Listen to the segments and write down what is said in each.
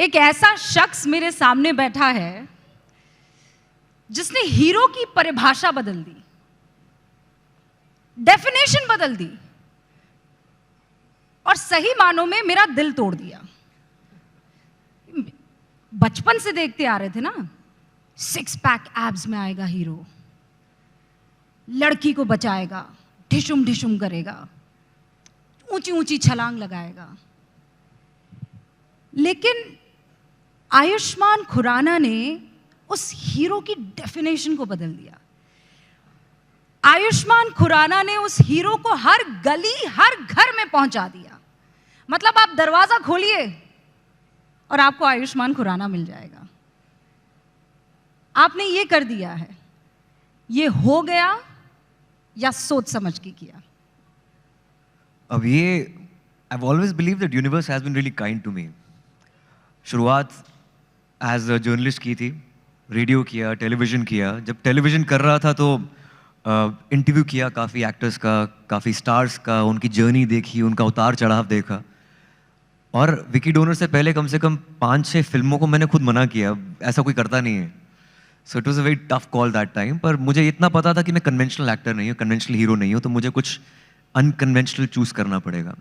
एक ऐसा शख्स मेरे सामने बैठा है जिसने हीरो की परिभाषा बदल दी, डेफिनेशन बदल दी और सही मानों में मेरा दिल तोड़ दिया। बचपन से देखते आ रहे थे ना, 6 पैक एब्स में आएगा हीरो, लड़की को बचाएगा, ढिशुम ढिशुम करेगा, ऊंची ऊंची छलांग लगाएगा। लेकिन आयुष्मान खुराना ने उस हीरो की डेफिनेशन को बदल दिया। आयुष्मान खुराना ने उस हीरो को हर गली, हर घर में पहुंचा दिया। मतलब आप दरवाजा खोलिए और आपको आयुष्मान खुराना मिल जाएगा। आपने ये कर दिया है, ये हो गया या सोच समझ के किया? अब ये I've always believed that universe has been really kind to me. शुरुआत एज अ जर्नलिस्ट की थी, रेडियो किया, टेलीविज़न किया। जब टेलीविज़न कर रहा था तो इंटरव्यू किया काफ़ी एक्टर्स का, काफ़ी स्टार्स का, उनकी जर्नी देखी, उनका उतार चढ़ाव देखा। और विकी डोनर से पहले कम से कम 5-6 फिल्मों को मैंने खुद मना किया, ऐसा कोई करता नहीं है। So it was a very tough call that time. पर मुझे इतना पता था कि मैं कन्वेंशनल एक्टर नहीं हूँ, कन्वेंशनल हीरो नहीं हूँ, तो मुझे कुछ अनकन्वेंशनल चूज़ करना पड़ेगा।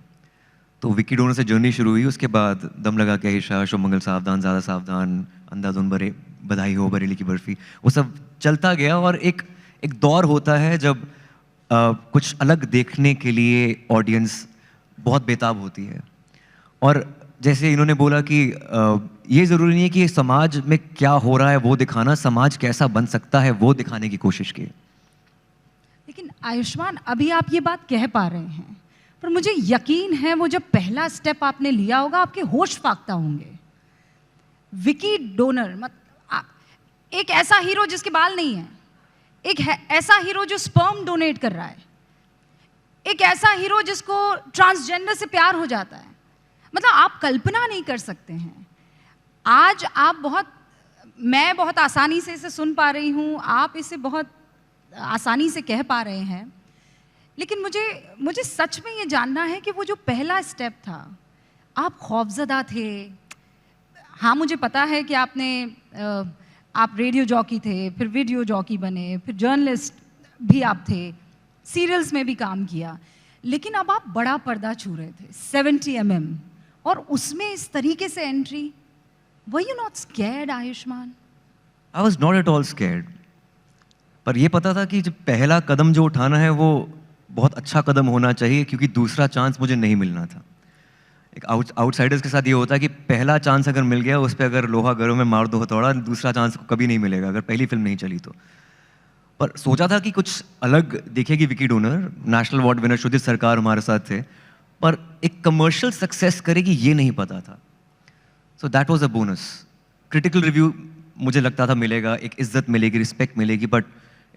तो विकी डोनर से जर्नी शुरू हुई। उसके बाद दम लगा के हिशा, शुभ मंगल सावधान, ज़्यादा सावधान, अंधाधुन बरे, बधाई हो, बरेली की बर्फी, वो सब चलता गया। और एक दौर होता है जब कुछ अलग देखने के लिए ऑडियंस बहुत बेताब होती है। और जैसे इन्होंने बोला कि ये ज़रूरी नहीं है कि समाज में क्या हो रहा है वो दिखाना, समाज कैसा बन सकता है वो दिखाने की कोशिश की। लेकिन आयुष्मान, अभी आप ये बात कह पा रहे हैं, पर मुझे यकीन है वो जब पहला स्टेप आपने लिया होगा आपके होश फाख्ता होंगे। विकी डोनर एक ऐसा हीरो जिसके बाल नहीं है, एक ऐसा हीरो जो स्पर्म डोनेट कर रहा है, एक ऐसा हीरो जिसको ट्रांसजेंडर से प्यार हो जाता है। मतलब आप कल्पना नहीं कर सकते हैं। आज आप मैं बहुत आसानी से इसे सुन पा रही हूँ, आप इसे बहुत आसानी से कह पा रहे हैं, लेकिन मुझे सच में ये जानना है कि वो जो पहला स्टेप था, आप खौफजदा थे। हाँ, मुझे पता है कि आप रेडियो जॉकी थे, फिर वीडियो जॉकी बने, फिर जर्नलिस्ट भी आप थे, सीरियल्स में भी काम किया, लेकिन अब आप बड़ा पर्दा छू रहे थे, 70 mm, और उसमें इस तरीके से entry. Were you not scared Ayushman? I was not at all scared. पर ये पता था कि जब पहला कदम जो उठाना है वो बहुत अच्छा कदम होना चाहिए, क्योंकि दूसरा चांस मुझे नहीं मिलना था। एक आउटसाइडर्स के साथ ये होता है कि पहला चांस अगर मिल गया, उस पर अगर लोहा घरों में मार दो हथौड़ा, दूसरा चांस कभी नहीं मिलेगा अगर पहली फिल्म नहीं चली तो। पर सोचा था कि कुछ अलग दिखेगी Vicky Donor. National award winner Shoojit Sircar हमारे साथ थे, पर एक कमर्शियल सक्सेस करेगी ये नहीं पता था। So that was a bonus. Critical review मुझे लगता था मिलेगा, एक इज्जत मिलेगी, रिस्पेक्ट मिलेगी, but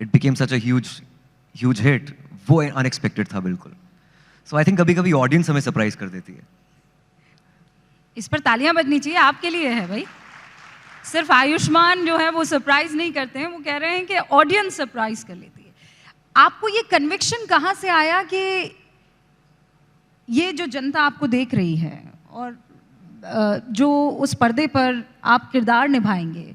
it became such a huge hit. वो अनएक्सपेक्टेड था बिल्कुल। सो आई थिंक कभी कभी ऑडियंस हमें सरप्राइज कर देती है। इस पर तालियां बजनी चाहिए, आपके लिए है भाई। सिर्फ आयुष्मान जो है वो सरप्राइज नहीं करते हैं, वो कह रहे हैं कि ऑडियंस सरप्राइज कर लेती है। आपको ये कन्विक्शन कहाँ से आया कि ये जो जनता आपको देख रही है और जो उस पर्दे पर आप किरदार निभाएंगे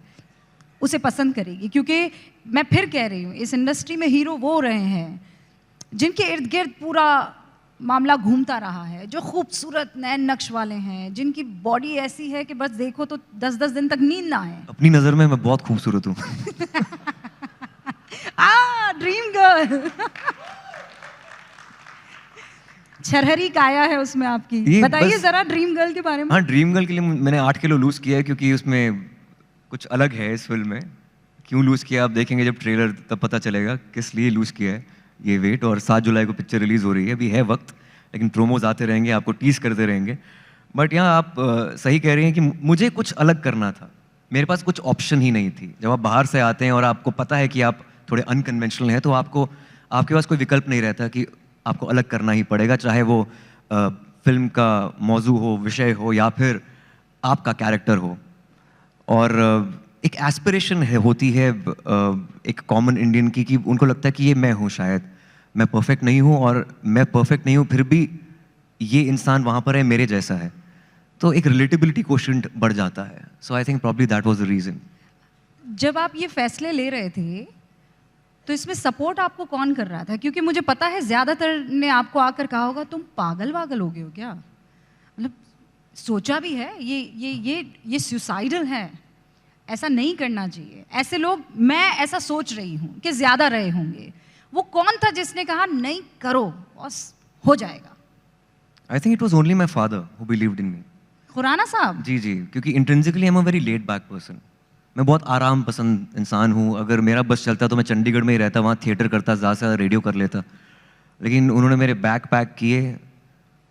उसे पसंद करेगी? क्योंकि मैं फिर कह रही हूँ, इस इंडस्ट्री में हीरो वो रहे हैं जिनके इर्द गिर्द पूरा मामला घूमता रहा है, जो खूबसूरत नैन नक्श वाले हैं, जिनकी बॉडी ऐसी है कि बस देखो तो 10-10 दिन तक नींद ना आए। अपनी नज़र में मैं बहुत खूबसूरत हूँ। Dream girl. छरहरी काया है उसमें आपकी। बताइए जरा ड्रीम गर्ल के बारे में। हाँ, ड्रीम गर्ल के लिए मैंने 8 किलो लूज़ किया है, क्योंकि उसमें कुछ अलग है इस फिल्म में। क्यों लूज़ किया आप देखेंगे जब ट्रेलर, तब पता चलेगा किस लिए लूज़ किया है ये वेट। और 7 जुलाई को पिक्चर रिलीज़ हो रही है, अभी है वक्त, लेकिन प्रोमोज आते रहेंगे, आपको टीज करते रहेंगे। बट यहाँ आप सही कह रही हैं कि मुझे कुछ अलग करना था, मेरे पास कुछ ऑप्शन ही नहीं थी। जब आप बाहर से आते हैं और आपको पता है कि आप थोड़े अनकन्वेंशनल हैं, तो आपके पास कोई विकल्प नहीं रहता कि आपको अलग करना ही पड़ेगा, चाहे वो फिल्म का मौजू हो, विषय हो, या फिर आपका कैरेक्टर हो। और एक एस्पिरेशन होती है एक कॉमन इंडियन की, कि उनको लगता है कि ये मैं हूँ, शायद मैं परफेक्ट नहीं हूँ, और मैं परफेक्ट नहीं हूँ फिर भी ये इंसान वहाँ पर है मेरे जैसा है। तो एक रिलेटेबिलिटी क्वोशंट बढ़ जाता है. So I think probably that was the reason. जब आप ये फैसले ले रहे थे तो इसमें सपोर्ट आपको कौन कर रहा था? क्योंकि मुझे पता है ज़्यादातर ने आपको आकर कहा होगा तुम पागल वागल हो गए हो क्या, मतलब सोचा भी है ये सुसाइडल है, ऐसा नहीं करना चाहिए. ऐसे लोग, मैं ऐसा सोच रही हूँ कि ज़्यादा रहे होंगे. वो कौन था जिसने कहा नहीं करो बस हो जाएगा? I think it was only my father who believed in me. Khurana साहब? जी जी, क्योंकि intrinsically I am a very laid back person. मैं बहुत आराम पसंद इंसान हूँ. अगर मेरा बस चलता तो मैं चंडीगढ़ में ही रहता, वहाँ थिएटर करता, ज़्यादा से ज़्यादा रेडियो कर लेता. लेकिन उन्होंने मेरे बैग पैक किए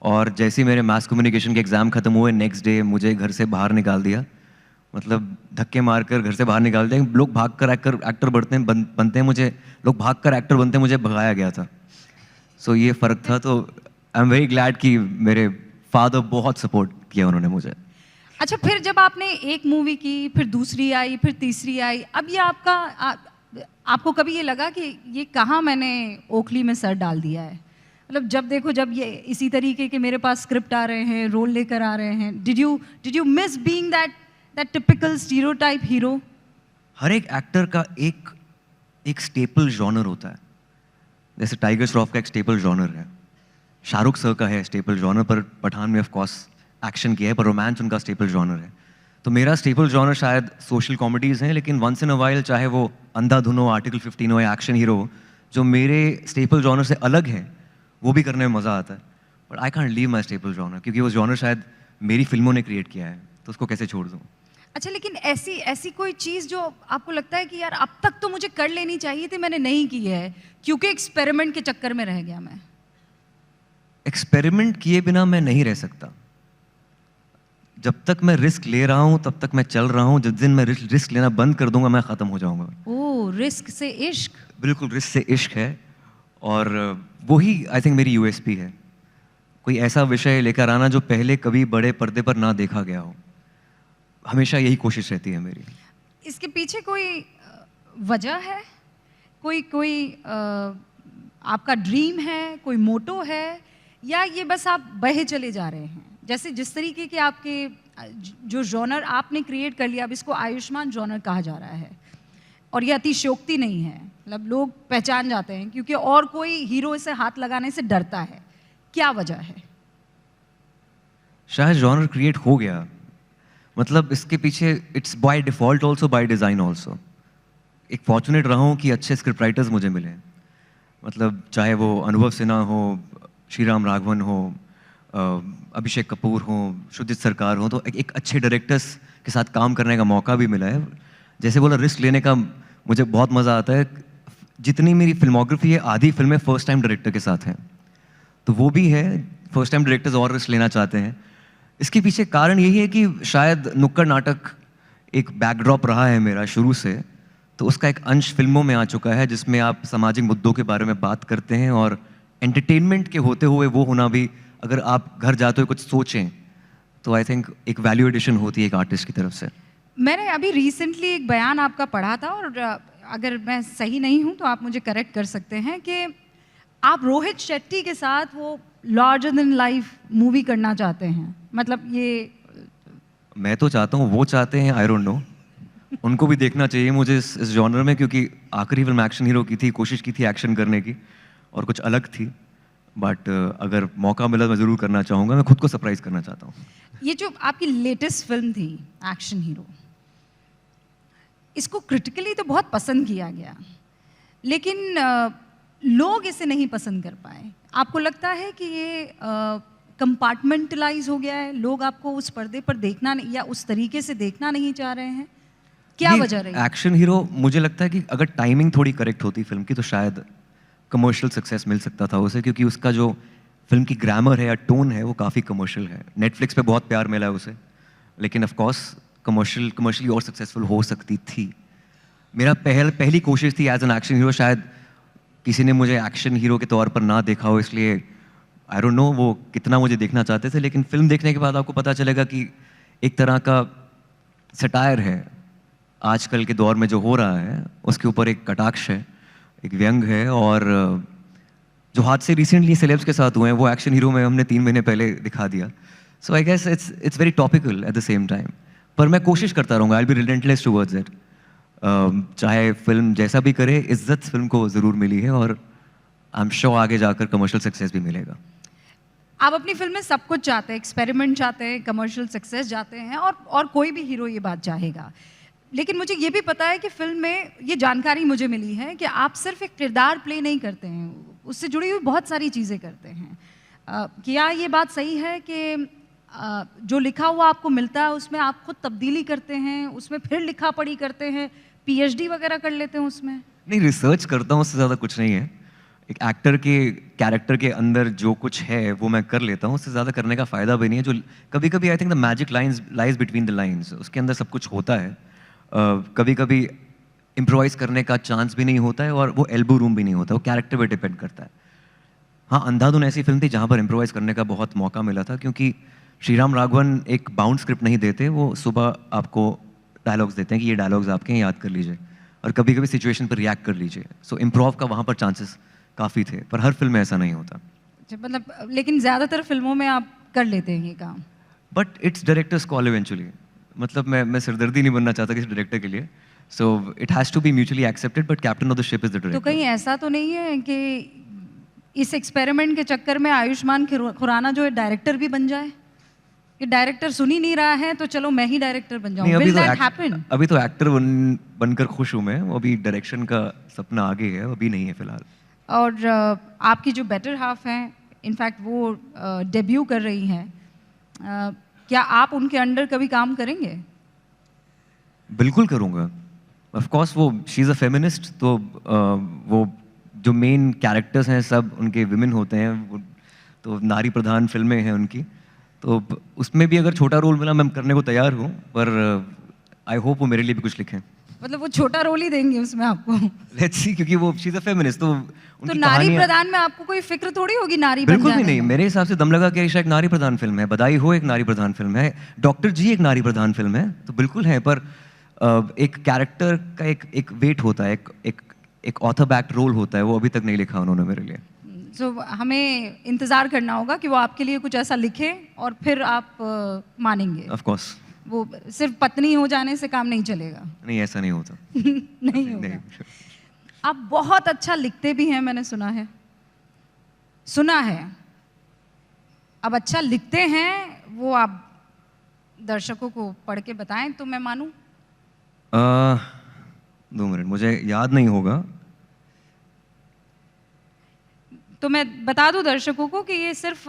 और जैसे ही मेरे मास कम्युनिकेशन के एग्ज़ाम ख़त्म हुए, नेक्स्ट डे मुझे घर से बाहर निकाल दिया. मतलब धक्के मारकर घर से बाहर निकाल दिया. लोग भागकर एक्टर बनते हैं, मुझे लोग भागकर एक्टर बनते हैं, मुझे भगाया गया था. सो ये फ़र्क था. तो आई एम वेरी ग्लैड कि मेरे फादर बहुत सपोर्ट किया उन्होंने मुझे. अच्छा, फिर जब आपने एक मूवी की, फिर दूसरी आई, फिर तीसरी आई, अब ये आपको कभी ये लगा कि ये कहाँ मैंने ओखली में सर डाल दिया है? मतलब जब देखो, जब ये इसी तरीके के मेरे पास स्क्रिप्ट आ रहे हैं, रोल लेकर आ रहे हैं, did you miss being that typical stereotype hero? हर एक एक्टर का एक स्टेपल जॉनर होता है. जैसे टाइगर श्रॉफ का एक स्टेपल जॉनर है, शाहरुख सर का है स्टेपल जॉनर, पर पठान में ऑफ कोर्स एक्शन किया है, पर रोमांस उनका स्टेपल जॉनर है. तो मेरा स्टेपल जॉनर शायद सोशल कॉमेडीज़ हैं, लेकिन वंस इन अ वाइल, चाहे वो अंधाधुन हो, आर्टिकल 15 हो या एक्शन हीरो हो, जो मेरे स्टेपल जॉनर से अलग है, वो भी करने में मज़ा आता है. But I can't leave my staple genre, क्योंकि वो जॉनर शायद मेरी फिल्मों ने क्रिएट किया है, तो उसको कैसे छोड़ दूँ. अच्छा, लेकिन ऐसी कोई चीज़ जो आपको लगता है कि यार अब तक तो मुझे कर लेनी चाहिए थी, मैंने नहीं की है क्योंकि एक्सपेरिमेंट के चक्कर में रह गया मैं? एक्सपेरिमेंट किए बिना मैं नहीं रह सकता. जब तक मैं रिस्क ले रहा हूँ तब तक मैं चल रहा हूँ. जिस दिन मैं रिस्क लेना बंद कर दूंगा, मैं ख़त्म हो जाऊंगा. ओह, रिस्क से इश्क. बिल्कुल, रिस्क से इश्क है. और वही आई थिंक मेरी यूएसपी है. कोई ऐसा विषय लेकर आना जो पहले कभी बड़े पर्दे पर ना देखा गया हो. हमेशा यही कोशिश रहती है मेरी. इसके पीछे कोई वजह है? कोई आपका ड्रीम है, कोई मोटो है, या ये बस आप बहे चले जा रहे हैं? जैसे जिस तरीके के आपके जो जॉनर आपने क्रिएट कर लिया, अब इसको आयुष्मान जॉनर कहा जा रहा है, और ये अतिशयोक्ति नहीं है, मतलब लोग पहचान जाते हैं क्योंकि और कोई हीरो इसे हाथ लगाने से डरता है. क्या वजह है? शायद जॉनर क्रिएट हो गया. मतलब इसके पीछे it's by default also, by design also. एक फॉर्चुनेट रहा हूँ कि अच्छे स्क्रिप्ट राइटर्स मुझे मिले. मतलब चाहे वो अनुभव सिन्हा हो, श्रीराम राघवन हो, अभिषेक कपूर हो, शुद्धित सरकार हो, तो एक अच्छे डायरेक्टर्स के साथ काम करने का मौका भी मिला है. जैसे बोला, रिस्क लेने का मुझे बहुत मज़ा आता है. जितनी मेरी फिल्मोग्राफी है, आधी फिल्में फर्स्ट टाइम डायरेक्टर के साथ हैं. तो वो भी है, फर्स्ट टाइम डायरेक्टर्स और रिस्क लेना चाहते हैं. इसके पीछे कारण यही है कि शायद नुक्कड़ नाटक एक बैकड्रॉप रहा है मेरा शुरू से, तो उसका एक अंश फिल्मों में आ चुका है, जिसमें आप सामाजिक मुद्दों के बारे में बात करते हैं, और एंटरटेनमेंट के होते हुए वो होना भी, अगर आप घर जाते हुए कुछ सोचें, तो आई थिंक एक वैल्यू एडिशन होती है एक आर्टिस्ट की तरफ से. मैंने अभी रिसेंटली एक बयान आपका पढ़ा था, और अगर मैं सही नहीं हूँ तो आप मुझे करेक्ट कर सकते हैं, कि आप रोहित शेट्टी के साथ वो लार्जर देन लाइफ मूवी करना चाहते हैं. मतलब ये मैं तो चाहता हूँ, वो चाहते हैं, आई डोंट नो. उनको भी देखना चाहिए मुझे इस जॉनर में, क्योंकि आखिरी फिल्म एक्शन हीरो की थी, कोशिश की थी एक्शन करने की और कुछ अलग थी. बट अगर मौका मिला तो मैं ज़रूर करना चाहूँगा. मैं खुद को सरप्राइज करना चाहता हूँ. ये जो आपकी लेटेस्ट फिल्म थी एक्शन हीरो, इसको क्रिटिकली तो बहुत पसंद किया गया, लेकिन लोग इसे नहीं पसंद कर पाए. आपको लगता है कि ये कंपार्टमेंटलाइज हो गया है? लोग आपको उस पर्दे पर देखना नहीं, या उस तरीके से देखना नहीं चाह रहे हैं? क्या वजह रही? एक्शन हीरो, मुझे लगता है कि अगर टाइमिंग थोड़ी करेक्ट होती फिल्म की, तो शायद कमर्शियल सक्सेस मिल सकता था उसे, क्योंकि उसका जो फिल्म की ग्रामर है या टोन है, वो काफ़ी कमर्शियल है. नेटफ्लिक्स पे बहुत प्यार मिला है उसे, लेकिन ऑफ कोर्स कमर्शियली और सक्सेसफुल हो सकती थी. मेरा पहली कोशिश थी एज एन एक्शन हीरो. शायद किसी ने मुझे एक्शन हीरो के तौर पर ना देखा हो, इसलिए आई डोंट नो वो कितना मुझे देखना चाहते थे. लेकिन फिल्म देखने के बाद आपको पता चलेगा कि एक तरह का सटायर है आजकल के दौर में जो हो रहा है, उसके ऊपर एक कटाक्ष है, एक व्यंग है. और जो हादसे रिसेंटली सेलेब्स के साथ हुए हैं, वो एक्शन हीरो में हमने 3 महीने पहले दिखा दिया. So I guess it's very topical at the same time, पर मैं कोशिश करता रहूँगा, I will be relentless towards it. चाहे फिल्म जैसा भी करे, इज्जत फिल्म को ज़रूर मिली है और आई एम श्योर आगे जाकर कमर्शियल सक्सेस भी मिलेगा। आप अपनी फिल्म में सब कुछ चाहते हैं, एक्सपेरिमेंट चाहते हैं, कमर्शियल सक्सेस चाहते हैं, और कोई भी हीरो ये बात चाहेगा। लेकिन मुझे ये भी पता है कि फिल्म में ये जानकारी मुझे मिली है कि आप सिर्फ एक किरदार प्ले नहीं करते हैं, उससे जुड़ी हुई बहुत सारी चीज़ें करते हैं। क्या ये बात सही है कि जो लिखा हुआ आपको मिलता है उसमें आप खुद तब्दीली करते हैं, उसमें फिर लिखा पढ़ी करते हैं, पीएचडी वगैरह कर लेते हैं उसमें? नहीं, रिसर्च करता हूँ, उससे ज़्यादा कुछ नहीं है। एक एक्टर के कैरेक्टर के अंदर जो कुछ है वो मैं कर लेता हूँ, उससे ज़्यादा करने का फ़ायदा भी नहीं है। जो कभी कभी I think the magic lies between the lines, उसके अंदर सब कुछ होता है। कभी कभी इम्प्रोवाइज़ करने का चांस भी नहीं होता है और वो एल्बो रूम भी नहीं होता, वो कैरेक्टर पे डिपेंड करता है। हाँ, अंधाधुन ऐसी फिल्म थी जहाँ पर इम्प्रोवाइज़ करने का बहुत मौका मिला था, क्योंकि श्रीराम राघवन एक बाउंड स्क्रिप्ट नहीं देते, वो सुबह आपको डायलॉग्स देते हैं कि ये डायलॉग्स आपके हैं, याद कर लीजिए, और कभी कभी सिचुएशन पर रिएक्ट कर लीजिए। सो इम्प्रोव का वहाँ पर चांसेस काफ़ी थे, पर हर फिल्म में ऐसा नहीं होता। मतलब लेकिन ज़्यादातर फिल्मों में आप कर लेते हैं ये काम? But it's directors call eventually. मतलब मैं सिरदर्दी नहीं बनना चाहता किसी डायरेक्टर के लिए, so it has to be mutually accepted, but captain of the ship is the तो डायरेक्टर। कहीं ऐसा तो नहीं है कि इस एक्सपेरिमेंट के चक्कर में आयुष्मान खुराना जो है डायरेक्टर भी बन जाए, कि डायरेक्टर सुन ही नहीं रहा है तो चलो मैं ही डायरेक्टर बन जाऊं? Will that happen? अभी तो एक्टर बनकर खुश हूँ मैं, अभी डायरेक्शन का सपना आगे है, अभी नहीं है फिलहाल। और आपकी जो बेटर हाफ हैं, इनफैक्ट वो डेब्यू कर रही हैं, क्या आप उनके अंडर कभी काम करेंगे? बिल्कुल करूँगा, ऑफ कोर्स। वो शी इज़ अ फेमिनिस्ट, तो वो जो मेन कैरेक्टर्स हैं सब उनके विमेन होते हैं, वो तो नारी प्रधान फिल्में हैं उनकी, तो उसमें भी अगर छोटा रोल मिला मैं करने को तैयार हूँ, पर आई होप वो मेरे लिए भी कुछ लिखें। मतलब वो छोटा रोल ही देंगे उसमें आपको? लेट्स सी, क्योंकि वो शी इज़ अ फेमिनिस्ट, तो तो नारी प्रधान में आपको कोई फिक्र थोड़ी होगी नारी बन बिल्कुल भी जाने नहीं। में? मेरे हिसाब से दम लगा के ईशा एक नारी प्रधान फिल्म है, बधाई हो एक नारी प्रधान फिल्म है, डॉक्टर जी एक नारी प्रधान फिल्म है, तो बिल्कुल है। पर एक कैरेक्टर का एक वेट होता है, एक ऑथर बैक्ड रोल होता है, वो अभी तक नहीं लिखा उन्होंने मेरे लिए। सो हमें इंतज़ार करना होगा कि वो आपके लिए कुछ ऐसा लिखे और फिर आप मानेंगे। Of course. वो सिर्फ पत्नी हो जाने से काम नहीं चलेगा। नहीं, ऐसा नहीं होता। नहीं होगा। आप बहुत अच्छा लिखते भी हैं, मैंने सुना है। अब अच्छा लिखते हैं वो आप दर्शकों को पढ़ के बताएं तो मैं मानूं। 2 मिनट, मुझे याद नहीं होगा। तो मैं बता दूं दर्शकों को कि ये सिर्फ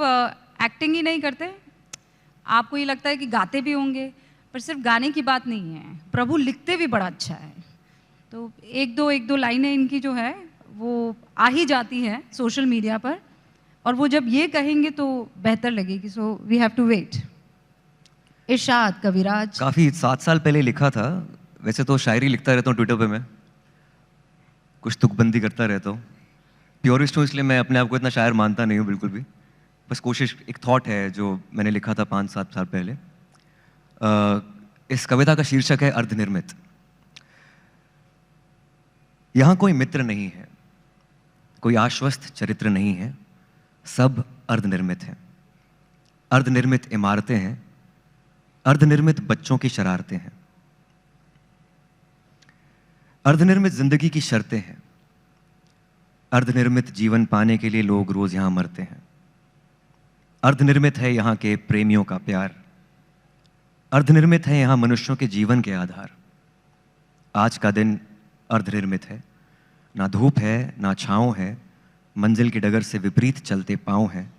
एक्टिंग ही नहीं करते, आपको ये लगता है कि गाते भी होंगे, पर सिर्फ गाने की बात नहीं है, प्रभु लिखते भी बड़ा अच्छा है। तो एक दो लाइनें इनकी जो है वो आ ही जाती है सोशल मीडिया पर, और वो जब ये कहेंगे तो बेहतर लगेगी। So we have to wait. Irshad कविराज। काफ़ी 7 साल पहले लिखा था। वैसे तो शायरी लिखता रहता हूँ ट्विटर पे, मैं कुछ तुकबंदी करता रहता हूँ। प्योरिस्ट हूँ इसलिए मैं अपने आप को इतना शायर मानता नहीं हूँ बिल्कुल भी, बस कोशिश, एक थॉट है जो मैंने लिखा था 5-7 साल पहले। इस कविता का शीर्षक है अर्धनिर्मित। यहाँ कोई मित्र नहीं है, कोई आश्वस्त चरित्र नहीं है, सब अर्धनिर्मित हैं। अर्धनिर्मित इमारतें हैं, अर्धनिर्मित बच्चों की शरारतें हैं, अर्धनिर्मित जिंदगी की शर्तें हैं, अर्धनिर्मित जीवन पाने के लिए लोग रोज यहां मरते हैं। अर्धनिर्मित है यहाँ के प्रेमियों का प्यार, अर्धनिर्मित है यहाँ मनुष्यों के जीवन के आधार। आज का दिन अर्धनिर्मित है, ना धूप है ना छाँव है, मंजिल की डगर से विपरीत चलते पाँव हैं।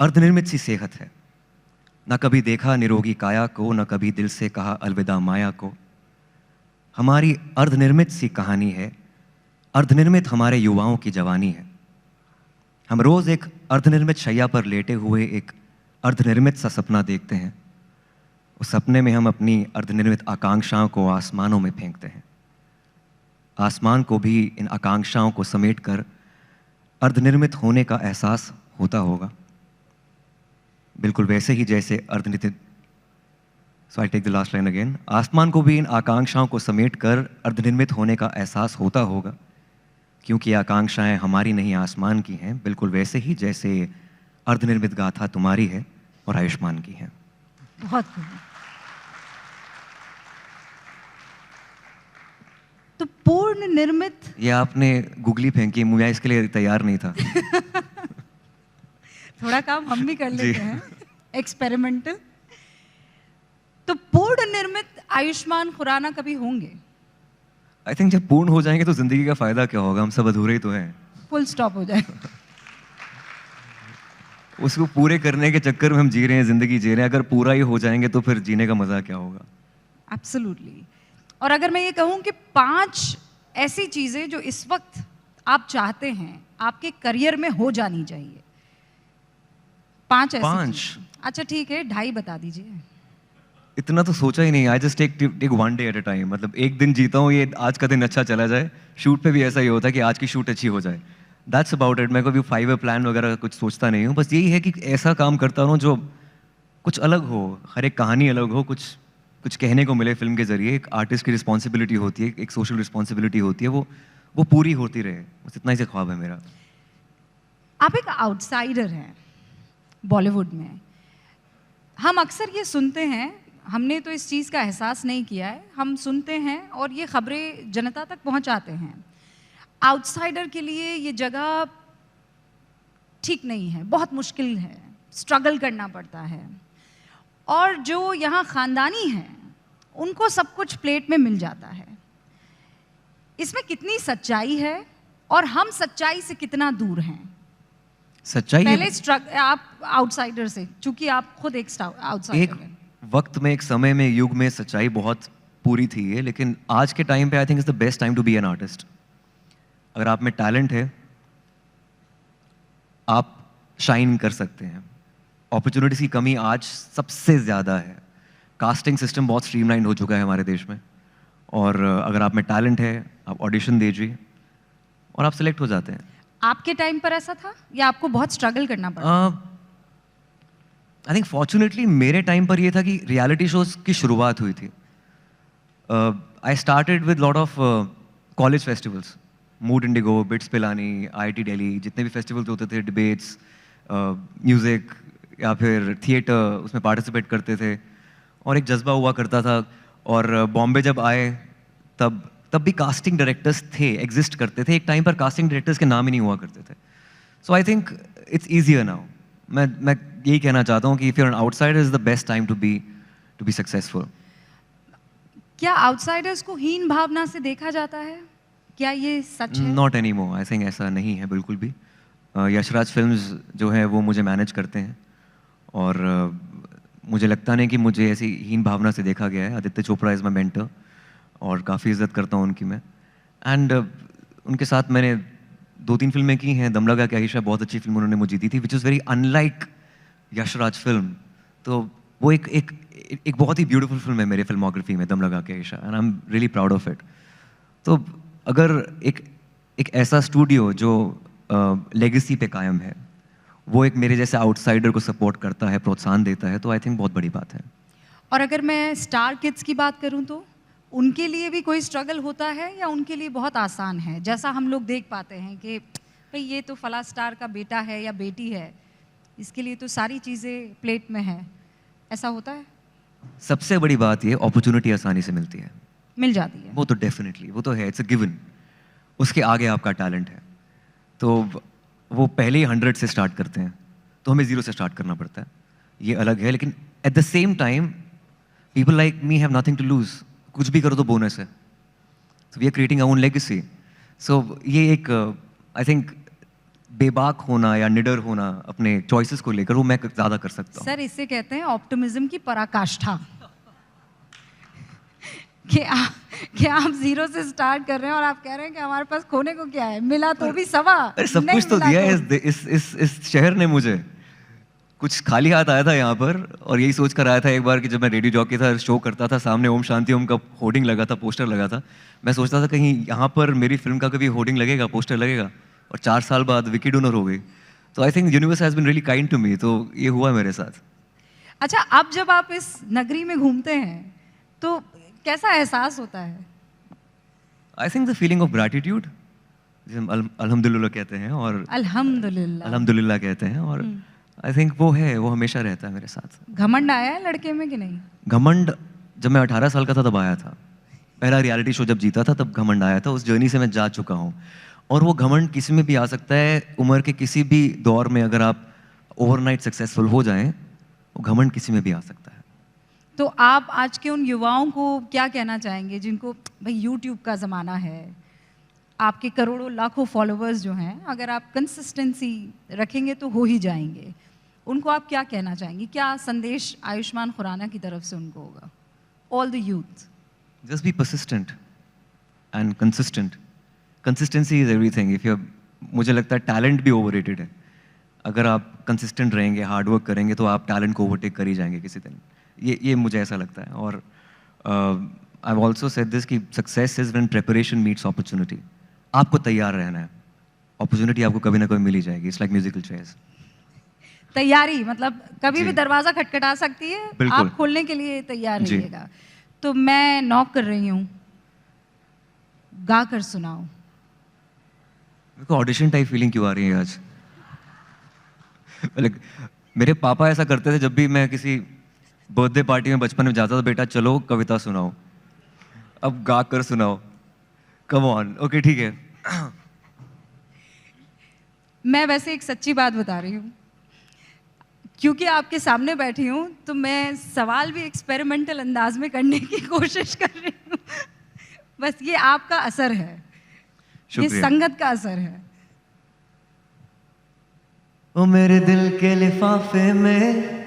अर्धनिर्मित सी सेहत है, ना कभी देखा निरोगी काया को, ना कभी दिल से कहा अलविदा माया को। हमारी अर्धनिर्मित सी कहानी है, अर्धनिर्मित हमारे युवाओं की जवानी है। हम रोज एक अर्धनिर्मित शैया पर लेटे हुए एक अर्धनिर्मित सा सपना देखते हैं। उस सपने में हम अपनी अर्धनिर्मित आकांक्षाओं को आसमानों में फेंकते हैं। आसमान को भी इन आकांक्षाओं को समेटकर अर्धनिर्मित होने का एहसास होता होगा, बिल्कुल वैसे ही जैसे अर्धनिर्मित। So I take the last line again. आसमान को भी इन आकांक्षाओं को समेटकर अर्धनिर्मित होने का एहसास होता होगा, क्योंकि आकांक्षाएं हमारी नहीं आसमान की हैं, बिल्कुल वैसे ही जैसे अर्धनिर्मित गाथा तुम्हारी है, और आयुष्मान की हैं। बहुत खूब। तो पूर्ण निर्मित ये आपने गुगली फेंकी, मैं इसके लिए तैयार नहीं था। थोड़ा काम हम भी कर जी। लेते हैं, एक्सपेरिमेंटल। तो पूर्ण निर्मित आयुष्मान खुराना कभी होंगे? आई थिंक जब पूर्ण हो जाएंगे तो जिंदगी का फायदा क्या होगा, हम सब अधूरे ही तो हैं। फुल स्टॉप हो जाए। उसको पूरे करने के चक्कर में हम जी रहे हैं, जिंदगी जी रहे हैं। अगर पूरा ही हो जाएंगे तो फिर जीने का मजा क्या होगा। एब्सोल्युटली। और अगर मैं ये कहूँ कि 5 ऐसी चीजें जो इस वक्त आप चाहते हैं आपके करियर में हो जानी चाहिए, 5 ऐसी 5? चीजें। अच्छा ठीक है, 2.5 बता दीजिए। इतना तो सोचा ही नहीं। I just take one day at a time. मतलब एक दिन जीता हूँ, ये आज का दिन अच्छा चला जाए। शूट पे भी ऐसा ही होता है कि आज की शूट अच्छी हो जाए। That's about it. मैं कभी 5 ईयर प्लान वगैरह कुछ सोचता नहीं हूँ। बस यही है कि ऐसा काम करता रहूँ जो कुछ अलग हो, हर एक कहानी अलग हो, कुछ कुछ कहने को मिले फिल्म के जरिए। एक आर्टिस्ट की रिस्पॉन्सिबिलिटी होती है, एक सोशल रिस्पॉन्सिबिलिटी होती है, वो पूरी होती रहे। बस इतना ही से ख्वाब है मेरा। आप एक आउटसाइडर हैं बॉलीवुड में। हम अक्सर ये सुनते हैं, हमने तो इस चीज़ का एहसास नहीं किया है, हम सुनते हैं और ये खबरें जनता तक पहुंचाते हैं, आउटसाइडर के लिए ये जगह ठीक नहीं है, बहुत मुश्किल है, स्ट्रगल करना पड़ता है। और जो यहाँ ख़ानदानी हैं उनको सब कुछ प्लेट में मिल जाता है। इसमें कितनी सच्चाई है और हम सच्चाई से कितना दूर हैं? सच्चाई पहले आप आउटसाइडर से, चूंकि आप खुद एक आउटसाइडर हैं। वक्त में, एक समय में, युग में सच्चाई बहुत पूरी थी ये। लेकिन आज के टाइम पे I think is the best time to be an artist. अगर आप में टैलेंट है, आप शाइन कर सकते हैं। अपॉर्चुनिटीज की कमी आज सबसे ज़्यादा है। कास्टिंग सिस्टम बहुत स्ट्रीमलाइन हो चुका है हमारे देश में। और अगर आप में टैलेंट है, आप ऑडिशन दीजिए और आप सिलेक्ट हो जाते हैं। आपके टाइम पर ऐसा था या आपको बहुत स्ट्रगल करना पड़ा? आई थिंक फॉर्चुनेटली मेरे टाइम पर ये था कि रियलिटी शोज की शुरुआत हुई थी। I started with lot of college festivals, mood Indigo, bits Pilani, IIT Delhi, जितने भी फेस्टिवल्स होते थे, डिबेट्स, म्यूज़िक या फिर थिएटर, उसमें पार्टिसिपेट करते थे और एक जज्बा हुआ करता था। और बॉम्बे जब आए तब भी कास्टिंग डायरेक्टर्स थे, एग्जिस्ट करते थे। एक टाइम पर कास्टिंग डायरेक्टर्स के नाम ही नहीं हुआ करते थे। So I think it's easier now. मैं यही कहना चाहता हूँ कि if you are an outsider is the best time to be successful. क्या आउटसाइडर्स को हीन भावना से देखा जाता है? क्या ये सच है? Not any more. I think ऐसा नहीं है बिल्कुल भी। यशराज फिल्म्स जो है वो मुझे मैनेज करते हैं और मुझे लगता नहीं कि मुझे ऐसी हीन भावना से देखा गया है। Aditya Chopra is my mentor और काफ़ी इज्जत करता हूँ उनकी मैं। एंड उनके साथ मैंने 2-3 फिल्में की हैं। दम लगा के आयशा बहुत अच्छी फिल्म उन्होंने मुझे दी थी, which is very unlike Yashraj film. तो वो एक बहुत ही ब्यूटीफुल फिल्म है मेरी फिल्मोग्राफी में, दम लगा के Ayesha, and I am really proud of it. तो अगर एक ऐसा स्टूडियो जो लेगेसी पे कायम है, वो एक मेरे जैसे आउटसाइडर को सपोर्ट करता है, प्रोत्साहन देता है, तो आई थिंक बहुत बड़ी बात है। और अगर मैं स्टार किड्स की बात करूं तो उनके लिए भी कोई स्ट्रगल होता है या उनके लिए बहुत आसान है? जैसा हम लोग देख पाते हैं कि भाई ये तो फला स्टार का बेटा है या बेटी है, इसके लिए तो सारी चीज़ें प्लेट में है, ऐसा होता है? सबसे बड़ी बात ये, अपॉर्चुनिटी आसानी से मिलती है। मिल जाती है। वो तो डेफिनेटली, वो तो है, इट्स अ गिवन। उसके आगे आपका टैलेंट है तो वो पहले ही 100 से स्टार्ट करते हैं, तो हमें 0 से स्टार्ट करना पड़ता है, ये अलग है। लेकिन at the same time people like me have nothing to lose. कुछ भी करो तो बोनस है। So we are creating our own legacy. So ये एक आई थिंक बेबाक होना या निडर होना अपने चॉइसेस को लेकर, वो मैं ज़्यादा कर सकता हूँ। सर इसे कहते हैं ऑप्टिमिज्म की पराकाष्ठा। कि आप 0 से स्टार्ट कर रहे हैं और आप कह रहे हैं कि हमारे पास खोने को क्या है, मिला तो भी सवा। अरे सब कुछ तो दिया है इस शहर ने मुझे। कुछ खाली हाथ आया था यहाँ पर और यही सोच कर आया था एक बार कि जब मैं रेडियो जॉकी था, शो करता था, सामने ओम शांति ओम का होर्डिंग लगा था, पोस्टर लगा था। मैं सोचता था कहीं यहाँ पर मेरी फिल्म का कभी होर्डिंग लगेगा, पोस्टर लगेगा, और 4 साल बाद विकी डोनर हो गई। तो I think universe has been really kind to me. तो ये हुआ मेरे साथ। अच्छा, अब जब आप इस नगरी में घूमते हैं तो कैसा एहसास होता है? I think the feeling of gratitude, जिसे हम अल्हम्दुलिल्लाह कहते हैं, और अल्हम्दुलिल्लाह अल्हम्दुलिल्लाह कहते हैं, और आई थिंक वो है, वो हमेशा रहता है मेरे साथ। घमंड आया है लड़के में कि नहीं? घमंड जब मैं 18 साल का था तब आया था। पहला रियलिटी शो जब जीता था तब घमंड आया था। उस जर्नी से मैं जा चुका हूँ। और वो घमंड किसी में भी आ सकता है, उम्र के किसी भी दौर में। अगर आप ओवरनाइट सक्सेसफुल हो जाएं, वो घमंड किसी में भी आ सकता है। तो आप आज के उन युवाओं को क्या कहना चाहेंगे जिनको भाई यूट्यूब का ज़माना है, आपके करोड़ों लाखों फॉलोअर्स जो हैं, अगर आप कंसिस्टेंसी रखेंगे तो हो ही जाएंगे, उनको आप क्या कहना चाहेंगे? क्या संदेश आयुष्मान खुराना की तरफ से उनको होगा? All the youth, just be persistent and consistent. Consistency is everything. If you, मुझे लगता है टैलेंट भी ओवररेटेड है। अगर आप कंसिस्टेंट रहेंगे, हार्ड वर्क करेंगे, तो आप टैलेंट को ओवरटेक कर ही जाएंगे किसी दिन। ये मुझे ऐसा लगता है। और I have also said this कि success is when preparation meets opportunity. आपको तैयार रहना है, अपॉर्चुनिटी आपको कभी ना कभी मिल ही जाएगी। It's like musical chairs. तैयारी मतलब कभी जी। भी दरवाज़ा खटखटा सकती है, बिल्कुल। आप खोलने के लिए तैयार जी। रहिएगा। तो मैं नॉक कर रही हूँ, गा कर सुनाओ। मेरे को ऑडिशन टाइप फीलिंग क्यों आ रही है आज? लाइक मेरे पापा ऐसा करते थे जब भी मैं किसी बर्थडे पार्टी में बचपन में जाता था, बेटा चलो कविता सुनाओ। अब गा कर सुनाओ। Come on. ओके ठीक है। मैं वैसे एक सच्ची बात बता रही हूँ, क्योंकि आपके सामने बैठी हूँ तो मैं सवाल भी एक्सपेरिमेंटल अंदाज में करने की कोशिश कर रही हूँ। बस ये आपका असर है, ये शुक्रिया। संगत का असर है। ओ मेरे दिल के लिफाफे में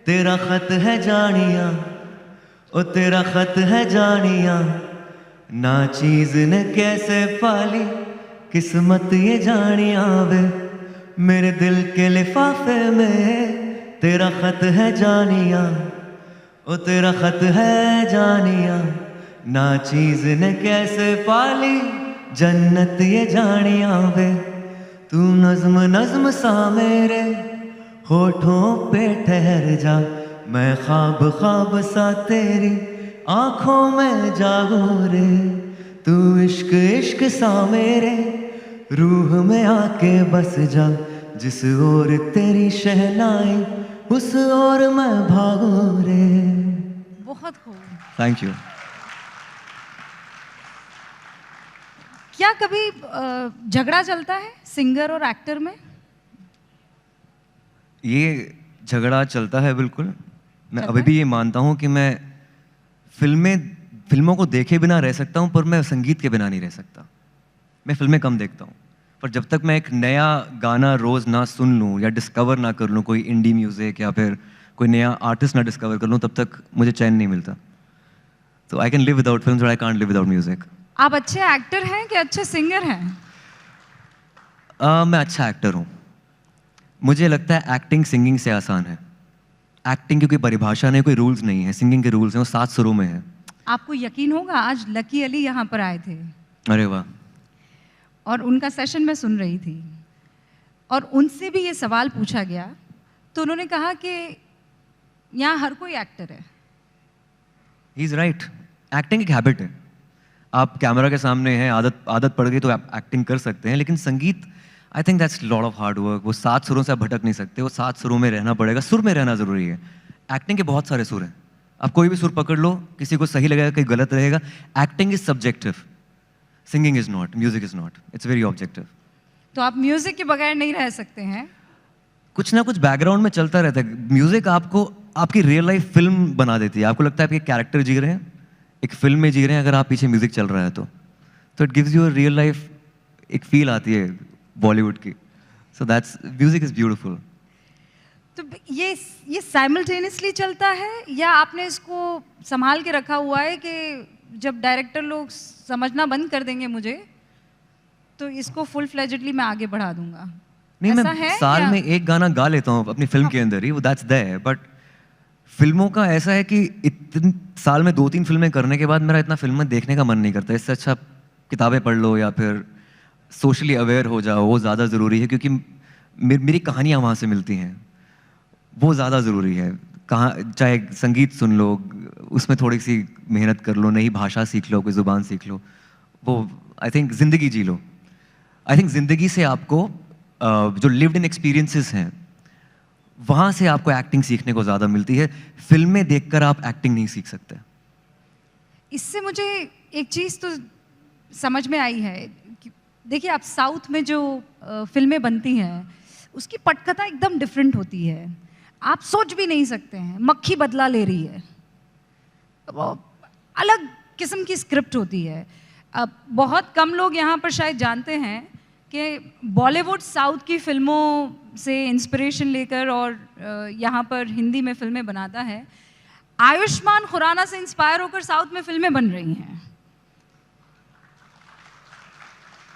तेरा खत है जानिया, ओ तेरा खत है जानिया, ना चीज ने कैसे पाली किस्मत ये जानिया वे। मेरे दिल के लिफाफे में तेरा खत है जानिया, ओ तेरा खत है जानिया, ना चीज ने कैसे पाली जन्नत ये जानिया वे। तू नज्म नज्म सा मेरे होठों पे ठहर जा, मैं ख्वाब ख्वाब सा तेरी आंखों में जागूं रे। तू इश्क इश्क सा मेरे रूह में आके बस जा, जिस ओर तेरी शहनाई उस ओर मैं भागूं रे। बहुत खूब। Thank you. क्या कभी झगड़ा चलता है सिंगर और एक्टर में? ये झगड़ा चलता है बिल्कुल। मैं चलता अभी है? भी ये मानता हूँ कि मैं फिल्मों को देखे बिना रह सकता हूँ, पर मैं संगीत के बिना नहीं रह सकता। मैं फिल्में कम देखता हूँ, पर जब तक मैं एक नया गाना रोज़ ना सुन लूँ या डिस्कवर ना कर लूँ, कोई इंडी म्यूज़िक या फिर कोई नया आर्टिस्ट ना डिस्कवर कर लूँ, तब तक मुझे चैन नहीं मिलता। तो I can live without film, but I can't live without music. आप अच्छे एक्टर हैं कि अच्छे सिंगर हैं? मैं अच्छा एक्टर हूँ। मुझे लगता है एक्टिंग सिंगिंग से आसान है। एक्टिंग की कोई परिभाषा नहीं, कोई रूल्स नहीं है। सिंगिंग के रूल्स हैं, वो 7 सुरों में है। आपको यकीन होगा, आज लकी अली यहाँ पर आए थे अरे वाह। और उनका सेशन मैं सुन रही थी, और उनसे भी ये सवाल पूछा गया तो उन्होंने कहा कि यहाँ हर कोई एक्टर है। He is right. एक्टिंग एक हैबिट है। आप कैमरा के सामने हैं, आदत पड़ गई तो आप एक्टिंग कर सकते हैं, लेकिन संगीत I think that's lot of hard work. वो 7 सुरों से आप भटक नहीं सकते, वो 7 सुरों में रहना पड़ेगा। सुर में रहना जरूरी है। एक्टिंग के बहुत सारे सुर हैं, आप कोई भी सुर पकड़ लो, किसी को सही लगेगा, कहीं गलत रहेगा। Acting is subjective, singing is not, music is not, it's very objective. तो आप म्यूजिक के बगैर नहीं रह सकते हैं। कुछ ना कुछ बैकग्राउंड में चलता रहता है। म्यूजिक आपको आपकी रियल लाइफ फिल्म बना देती है। आपको लगता है आप एक कैरेक्टर जी रहे हैं, एक फिल्म में जी रहे हैं, अगर आप पीछे म्यूजिक चल रहा है तो it gives you a real life, एक फील आती है बॉलीवुड की। So that's, music is beautiful. तो ये साइमल्टेनियसली चलता है या आपने इसको संभाल के रखा हुआ है कि जब डायरेक्टर लोग समझना बंद कर देंगे मुझे तो इसको फुल फ्लेजेडली मैं आगे बढ़ा दूंगा? नहीं, ऐसा मैं है साल क्या? में एक गाना गा लेता हूँ अपनी फिल्म के अंदर ही, वो दैट्स देयर। बट फिल्मों का ऐसा है कि इतने साल में 2-3 फिल्में करने के बाद मेरा इतना फिल्में देखने का मन नहीं करता। इससे अच्छा किताबें पढ़ लो या फिर सोशली अवेयर हो जाओ, वो ज़्यादा ज़रूरी है। क्योंकि मेरी कहानियाँ वहाँ से मिलती हैं, वो ज़्यादा ज़रूरी है। कहाँ, चाहे संगीत सुन लो, उसमें थोड़ी सी मेहनत कर लो, नई भाषा सीख लो, कोई ज़ुबान सीख लो, वो आई थिंक ज़िंदगी जी लो। आई थिंक ज़िंदगी से आपको जो लिव्ड इन एक्सपीरियंसेस हैं वहाँ से आपको एक्टिंग सीखने को ज़्यादा मिलती है। फिल्में देखकर आप एक्टिंग नहीं सीख सकते। इससे मुझे एक चीज़ तो समझ में आई है कि देखिए, आप साउथ में जो फिल्में बनती हैं उसकी पटकथा एकदम डिफरेंट होती है। आप सोच भी नहीं सकते हैं, मक्खी बदला ले रही है, वो अलग किस्म की स्क्रिप्ट होती है। अब बहुत कम लोग यहाँ पर शायद जानते हैं कि बॉलीवुड साउथ की फिल्मों से इंस्पिरेशन लेकर और यहाँ पर हिंदी में फिल्में बनाता है। आयुष्मान खुराना से इंस्पायर होकर साउथ में फिल्में बन रही हैं।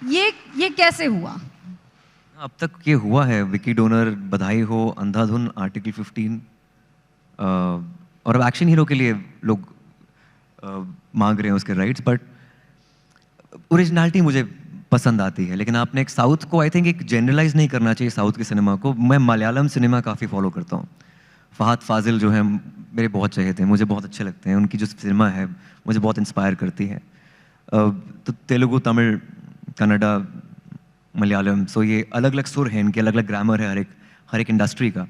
ये कैसे हुआ? अब तक ये हुआ है, विकी डोनर, बधाई हो, अंधाधुन, आर्टिकल 15, और अब एक्शन हीरो के लिए लोग मांग रहे हैं उसके राइट्स, बट ओरिजिनलिटी मुझे पसंद आती है। लेकिन आपने एक साउथ को, आई थिंक, एक जनरलाइज नहीं करना चाहिए साउथ के सिनेमा को। मैं मलयालम सिनेमा काफ़ी फॉलो करता हूँ। फहद फाजिल जो है मेरे बहुत चहेते हैं, मुझे बहुत अच्छे लगते हैं। उनकी जो सिनेमा है मुझे बहुत इंस्पायर करती है। तो तेलुगु, तमिल, कन्नड़ा, मलयालम, सो ये अलग अलग सुर हैं इनके, अलग अलग ग्रामर है हर एक इंडस्ट्री का।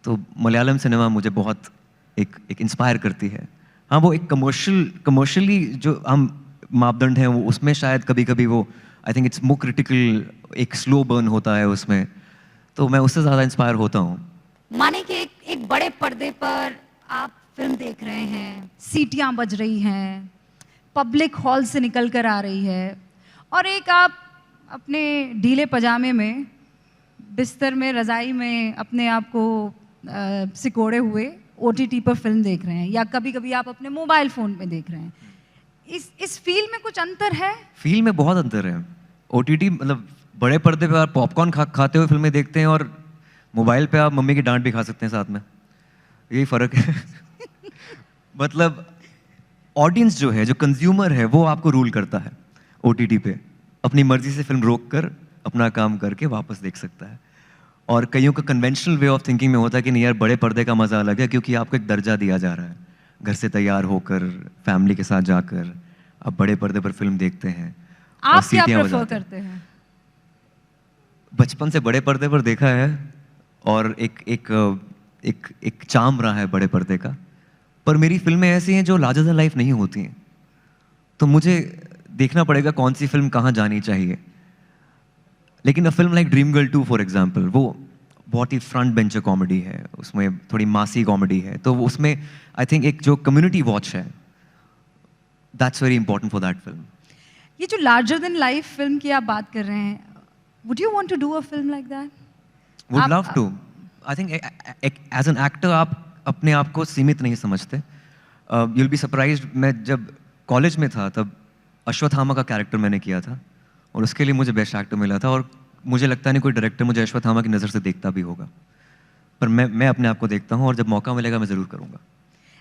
तो मलयालम सिनेमा मुझे बहुत एक इंस्पायर करती है। हाँ, वो एक कमर्शियली जो हम मापदंड हैं वो उसमें शायद कभी कभी वो, आई थिंक इट्स मोर क्रिटिकल, एक स्लो बर्न होता है उसमें, तो मैं उससे ज़्यादा इंस्पायर होता हूँ। माने कि एक बड़े पर्दे पर आप फिल्म देख रहे हैं, सीटियां बज रही हैं, पब्लिक हॉल से निकल कर आ रही है, और एक आप अपने ढीले पजामे में बिस्तर में, रज़ाई में अपने आप को सिकोड़े हुए OTT पर फिल्म देख रहे हैं, या कभी कभी आप अपने मोबाइल फ़ोन में देख रहे हैं। इस फील में कुछ अंतर है? फील में बहुत अंतर है। OTT मतलब बड़े पर्दे पे आप पॉपकॉर्न खाते हुए फिल्में देखते हैं, और मोबाइल पे आप मम्मी की डांट भी खा सकते हैं साथ में, यही फ़र्क है। मतलब ऑडियंस जो है, जो कंज्यूमर है, वो आपको रूल करता है। OTT पे अपनी मर्जी से फिल्म रोक कर अपना काम करके वापस देख सकता है। और कईयों का कन्वेंशनल वे ऑफ थिंकिंग में होता है कि नहीं यार, बड़े पर्दे का मज़ा अलग है, क्योंकि आपको एक दर्जा दिया जा रहा है। घर से तैयार होकर, फैमिली के साथ जाकर आप बड़े पर्दे पर फिल्म देखते हैं। आप क्या प्रेफर करते हैं? बचपन से बड़े पर्दे पर देखा है, और एक चार्म रहा है बड़े पर्दे का। पर मेरी फिल्में ऐसी हैं जो लार्जर देन लाइफ नहीं होती हैं, तो मुझे देखना पड़ेगा कौन सी फिल्म कहाँ जानी चाहिए। लेकिन अ film like dream girl 2 for example, वो बहुत ही फ्रंट बेंचर कॉमेडी है, उसमें थोड़ी मासी कॉमेडी है, तो उसमें आई थिंक एक जो कम्युनिटी वॉच है, that's very important for that film. ये जो लार्जर देन लाइफ फिल्म की आप बात कर रहे हैं, would you want to do a film like that? Would love to. I think as an actor आप अपने आप को सीमित नहीं समझते। यू विल बी सरप्राइज्ड, मैं जब कॉलेज में था तब अश्वत्थामा का कैरेक्टर मैंने किया था, और उसके लिए मुझे बेस्ट एक्टर मिला था। और मुझे लगता नहीं कोई डायरेक्टर मुझे अश्वत्थामा की नज़र से देखता भी होगा, पर मैं अपने आप को देखता हूँ, और जब मौका मिलेगा मैं ज़रूर करूँगा।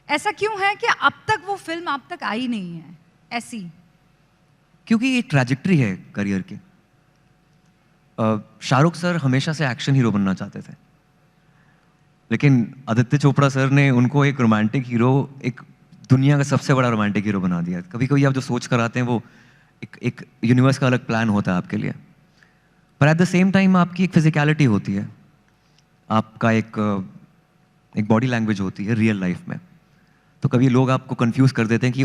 ऐसा क्यों है कि अब तक वो फिल्म आप तक आई नहीं है ऐसी? क्योंकि ये ट्रैजेक्टरी है करियर की। शाहरुख सर हमेशा से एक्शन हीरो बनना चाहते थे, लेकिन आदित्य चोपड़ा सर ने उनको एक रोमांटिक हीरो, एक दुनिया का सबसे बड़ा रोमांटिक हीरो बना दिया। कभी कभी आप जो सोच कर आते हैं वो एक यूनिवर्स का अलग प्लान होता है आपके लिए, पर एट द सेम टाइम आपकी एक फिजिकलिटी होती है, आपका एक बॉडी लैंग्वेज होती है रियल लाइफ में। तो कभी लोग आपको कंफ्यूज कर देते हैं कि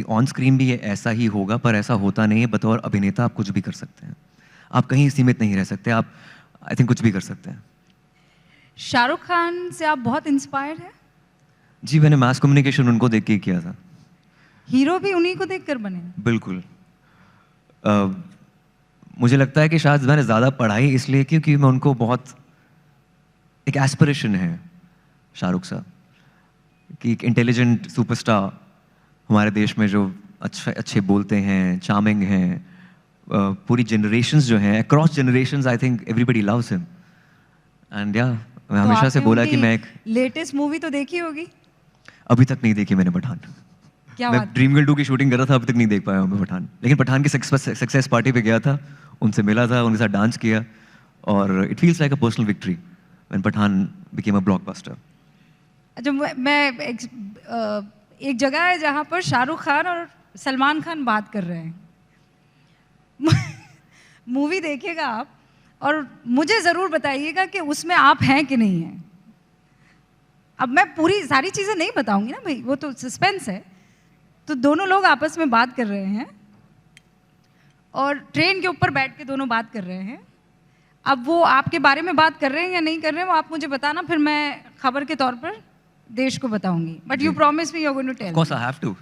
ऑन स्क्रीन भी ये ऐसा ही होगा, पर ऐसा होता नहीं है। बतौर अभिनेता आप कुछ भी कर सकते हैं, आप कहीं सीमित नहीं रह सकते, आप आई थिंक कुछ भी कर सकते हैं। शाहरुख खान से आप बहुत इंस्पायर्ड हैं? जी, मैंने मास कम्युनिकेशन उनको देख के ही किया था। हीरो भी उन्हीं को देखकर बने? बिल्कुल। मुझे लगता है कि शायद मैंने ज़्यादा पढ़ाई इसलिए क्योंकि मैं उनको बहुत, एक एस्पिरेशन है शाहरुख साहब कि एक इंटेलिजेंट सुपरस्टार हमारे देश में जो अच्छे बोलते हैं, चार्मिंग हैं, पूरी जनरेशंस जो हैं, across generations, I think everybody loves him. And या मैं हमेशा से बोला कि मैं एक लेटेस्ट मूवी तो देखी होगी? अभी तक नहीं देखी मैंने पठान। क्या मैं बात? ड्रीम गर्ल 2 की शूटिंग कर रहा था, अभी तक नहीं देख पाया हूँ मैं पठान। लेकिन पठान की सक्सेस पार्टी पे गया था, उनसे मिला था, उनके साथ डांस किया, और it feels like a personal victory when Pathaan became a blockbuster. अच्छा, मैं एक जगह है जहाँ पर शाहरुख खान और सलमान खान बात कर रहे हैं। मूवी देखिएगा आप, और मुझे ज़रूर बताइएगा कि उसमें आप हैं कि नहीं हैं। अब मैं पूरी सारी चीज़ें नहीं बताऊंगी ना भाई, वो तो सस्पेंस है। तो दोनों लोग आपस में बात कर रहे हैं और ट्रेन के ऊपर बैठ के दोनों बात कर रहे हैं। अब वो आपके बारे में बात कर रहे हैं या नहीं कर रहे हैं वो आप मुझे बताना, फिर मैं खबर के तौर पर देश को बताऊंगी। But you promise me you are going to tell. Of course I have to.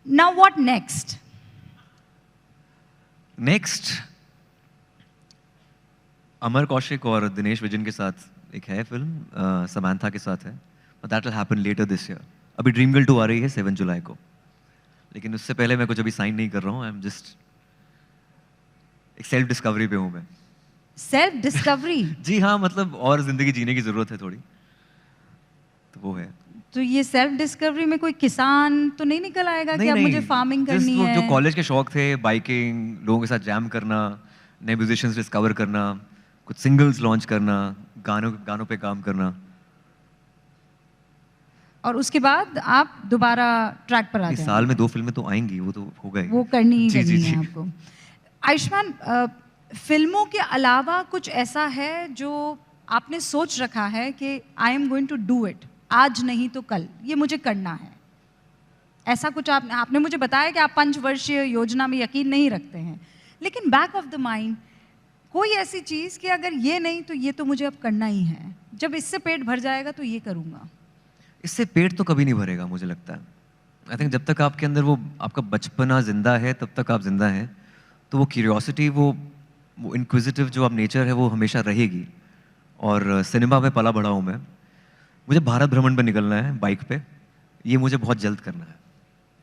Now what next? Next Amar Kaushik और दिनेश विजन के साथ एक है फिल्म, समांथा के साथ है, that will happen later this year. अभी ड्रीम गर्ल 2 आ रही है 7 जुलाई को, लेकिन उससे पहले मैं कुछ अभी साइन नहीं कर रहा हूँ। आई एम जस्ट एक सेल्फ डिस्कवरी पे हूँ मैं। Self discovery? जी हाँ, मतलब और जिंदगी जीने की जरूरत है थोड़ी, तो वो है। तो ये सेल्फ डिस्कवरी में कोई किसान तो नहीं निकल आएगा कि अब मुझे फार्मिंग करनी है? जो कॉलेज के शौक थे, बाइकिंग, लोगों के साथ जैम करना, नए म्यूजिशियंस डिस्कवर करना, कुछ सिंगल्स लॉन्च करना, गानों पे काम करना। और उसके बाद आप दोबारा ट्रैक पर आ इस जाएंगे? साल में 2 फिल्में तो आएंगी, वो तो होगा ही। वो करनी ही जी, जी, करनी है जी। आपको। आयुष्मान, फिल्मों के अलावा कुछ ऐसा है जो आपने सोच रखा है कि I am going to do it, आज नहीं तो कल ये मुझे करना है? ऐसा कुछ आपने मुझे बताया कि आप 5 वर्षीय योजना में यकीन नहीं रखते हैं, लेकिन बैक ऑफ द माइंड कोई ऐसी चीज़ कि अगर ये नहीं तो ये तो मुझे अब करना ही है, जब इससे पेट भर जाएगा तो ये करूँगा। इससे पेट तो कभी नहीं भरेगा मुझे लगता है। आई थिंक जब तक आपके अंदर वो आपका बचपना जिंदा है तब तक आप जिंदा हैं, तो वो क्यूरियोसिटी, वो इंक्विजिटिव जो आप नेचर है वो हमेशा रहेगी। और सिनेमा में पला बड़ा हूँ मैं, मुझे भारत भ्रमण पर निकलना है बाइक पे, ये मुझे बहुत जल्द करना है।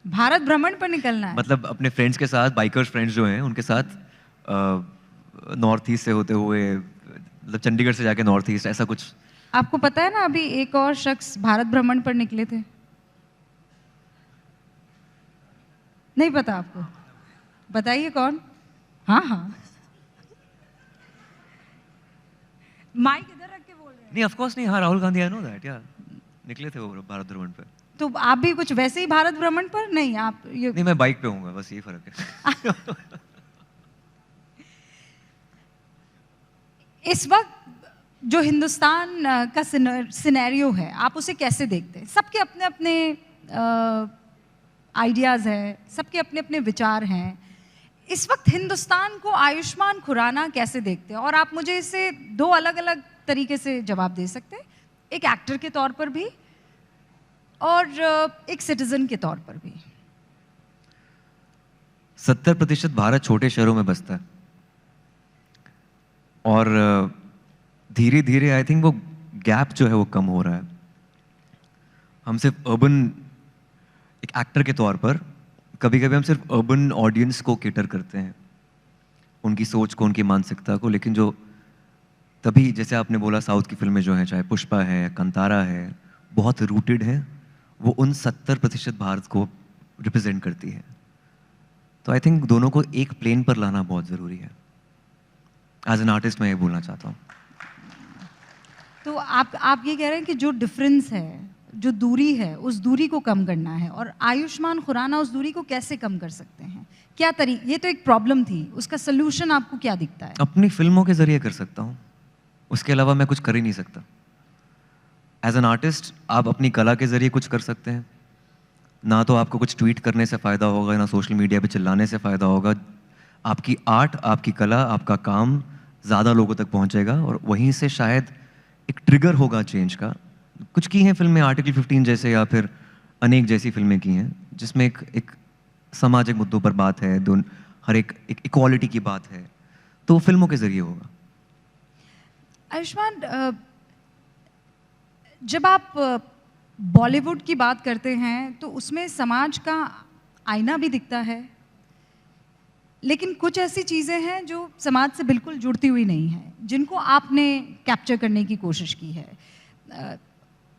भारत भ्रमण पर निकलना है? मतलब अपने फ्रेंड्स के साथ, बाइकर्स फ्रेंड्स जो हैं उनके साथ, नॉर्थ ईस्ट से होते हुए, मतलब चंडीगढ़ से जाके नॉर्थ ईस्ट, ऐसा कुछ। आपको पता है ना अभी एक और शख्स भारत भ्रमण पर निकले थे? नहीं पता आपको? बताइए कौन? हाँ हाँ, माइक इधर रख के बोल रहे हैं। नहीं, ऑफ कोर्स नहीं, हाँ, Rahul Gandhi, I know that, या निकले थे वो भारत भ्रमण पे। तो आप भी कुछ वैसे ही भारत भ्रमण पर? नहीं, आप ये नहीं, मैं बाइक पे हूँगा, बस यही फर्क है। इस वक्त जो हिंदुस्तान का सिनेरियो है, आप उसे कैसे देखते हैं? सबके अपने अपने आइडियाज़ हैं, सबके अपने अपने विचार हैं। इस वक्त हिंदुस्तान को आयुष्मान खुराना कैसे देखते हैं? और आप मुझे इसे 2 अलग अलग तरीके से जवाब दे सकते हैं, एक एक्टर के तौर पर भी और एक सिटीजन के तौर पर भी। 70% भारत छोटे शहरों में बसता है, और धीरे धीरे आई थिंक वो गैप जो है वो कम हो रहा है। हम सिर्फ अर्बन, एक एक्टर के तौर पर कभी कभी हम सिर्फ अर्बन ऑडियंस को केटर करते हैं, उनकी सोच को, उनकी मानसिकता को, लेकिन जो तभी, जैसे आपने बोला, साउथ की फिल्में जो हैं, चाहे पुष्पा है, कंतारा है, बहुत रूटेड है, वो उन 70% भारत को रिप्रेजेंट करती है। तो आई थिंक दोनों को एक प्लेन पर लाना बहुत ज़रूरी है। एज एन आर्टिस्ट मैं ये बोलना चाहता हूँ। तो आप ये कह रहे हैं कि जो डिफरेंस है, जो दूरी है, उस दूरी को कम करना है, और आयुष्मान खुराना उस दूरी को कैसे कम कर सकते हैं? क्या ये तो एक प्रॉब्लम थी, उसका सलूशन आपको क्या दिखता है? अपनी फिल्मों के जरिए कर सकता हूँ, उसके अलावा मैं कुछ कर ही नहीं सकता। एज एन आर्टिस्ट आप अपनी कला के जरिए कुछ कर सकते हैं, ना तो आपको कुछ ट्वीट करने से फ़ायदा होगा, ना सोशल मीडिया पे चिल्लाने से फ़ायदा होगा। आपकी आर्ट, आपकी कला, आपका काम ज़्यादा लोगों तक पहुँचेगा, और वहीं से शायद एक ट्रिगर होगा चेंज का। कुछ की हैं फिल्में, आर्टिकल 15 जैसे, या फिर अनेक जैसी फिल्में की हैं, जिसमें एक सामाजिक मुद्दों पर बात है, हर एक इक्वालिटी की बात है, तो वो फिल्मों के जरिए होगा। आयुष्मान, जब आप बॉलीवुड की बात करते हैं तो उसमें समाज का आईना भी दिखता है, लेकिन कुछ ऐसी चीज़ें हैं जो समाज से बिल्कुल जुड़ती हुई नहीं हैं, जिनको आपने कैप्चर करने की कोशिश की है।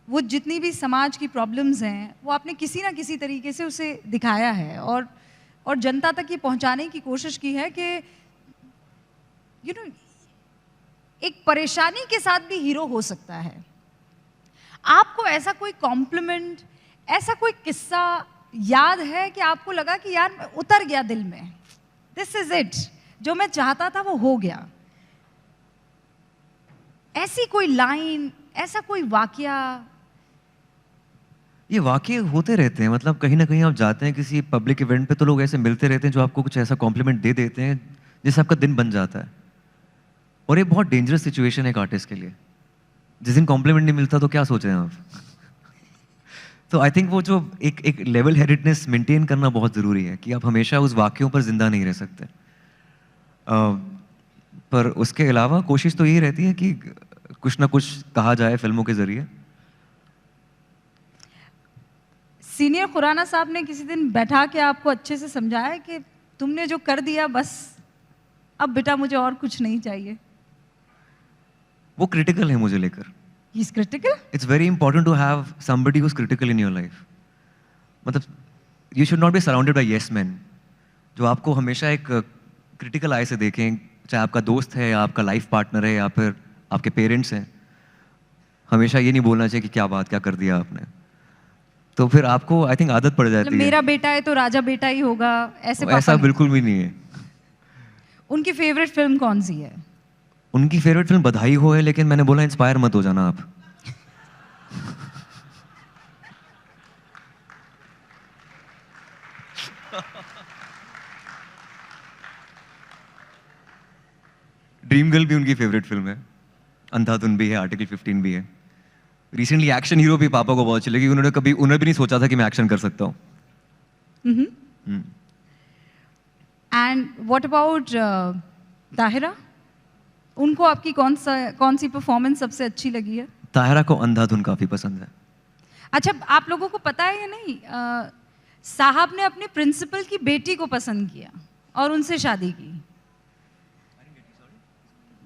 वो जितनी भी समाज की प्रॉब्लम्स हैं, वो आपने किसी ना किसी तरीके से उसे दिखाया है, और जनता तक ये पहुंचाने की कोशिश की है कि एक परेशानी के साथ भी हीरो हो सकता है। आपको ऐसा कोई कॉम्प्लीमेंट, ऐसा कोई किस्सा याद है कि आपको लगा कि यार उतर गया दिल में, दिस इज इट, जो मैं चाहता था वो हो गया? ऐसी कोई लाइन, ऐसा कोई वाकया? ये वाकई होते रहते हैं, मतलब कहीं ना कहीं आप जाते हैं किसी पब्लिक इवेंट पे तो लोग ऐसे मिलते रहते हैं जो आपको कुछ ऐसा कॉम्प्लीमेंट दे देते हैं जिससे आपका दिन बन जाता है। और ये बहुत डेंजरस सिचुएशन है एक आर्टिस्ट के लिए। जिस दिन कॉम्प्लीमेंट नहीं मिलता तो क्या सोचें आप? तो आई थिंक वो जो एक लेवल हेडेडनेस मेंटेन करना बहुत ज़रूरी है कि आप हमेशा उस वाक्यों पर जिंदा नहीं रह सकते। पर उसके अलावा कोशिश तो यही रहती है कि कुछ ना कुछ कहा जाए फिल्मों के ज़रिए। सीनियर खुराना साहब ने किसी दिन बैठा के आपको अच्छे से समझाया कि तुमने जो कर दिया बस, अब बेटा मुझे और कुछ नहीं चाहिए? वो क्रिटिकल है मुझे लेकर। He is critical? It's very important to have somebody who's critical in your life. मतलब you should not be surrounded by yes men, जो आपको हमेशा एक क्रिटिकल आई से देखें, चाहे आपका दोस्त है या आपका लाइफ पार्टनर है या फिर आपके पेरेंट्स हैं। हमेशा ये नहीं बोलना चाहिए कि क्या बात क्या कर दिया आपने, तो फिर आपको आई थिंक आदत पड़ जाती है। मेरा बेटा है तो राजा बेटा ही होगा, ऐसे पापा ऐसा नहीं। बिल्कुल भी नहीं है। उनकी फेवरेट फिल्म कौन सी है? उनकी फेवरेट फिल्म बधाई हो है, लेकिन मैंने बोला इंस्पायर मत हो जाना आप। ड्रीम गर्ल भी उनकी फेवरेट फिल्म है, अंधाधुन भी है, आर्टिकल 15 भी है। रिसेंटली एक्शन हीरो भी पापा को बहुत अच्छी लगी। उन्होंने भी नहीं सोचा था कि मैं एक्शन कर सकता हूँ। And what about Tahira? उनको आपकी कौन सी परफॉर्मेंस सबसे अच्छी लगी है? ताहिरा को अंधाधुन काफी पसंद है। अच्छा, आप लोगों को पता है या नहीं, साहब ने अपने प्रिंसिपल की बेटी को पसंद किया और उनसे शादी की।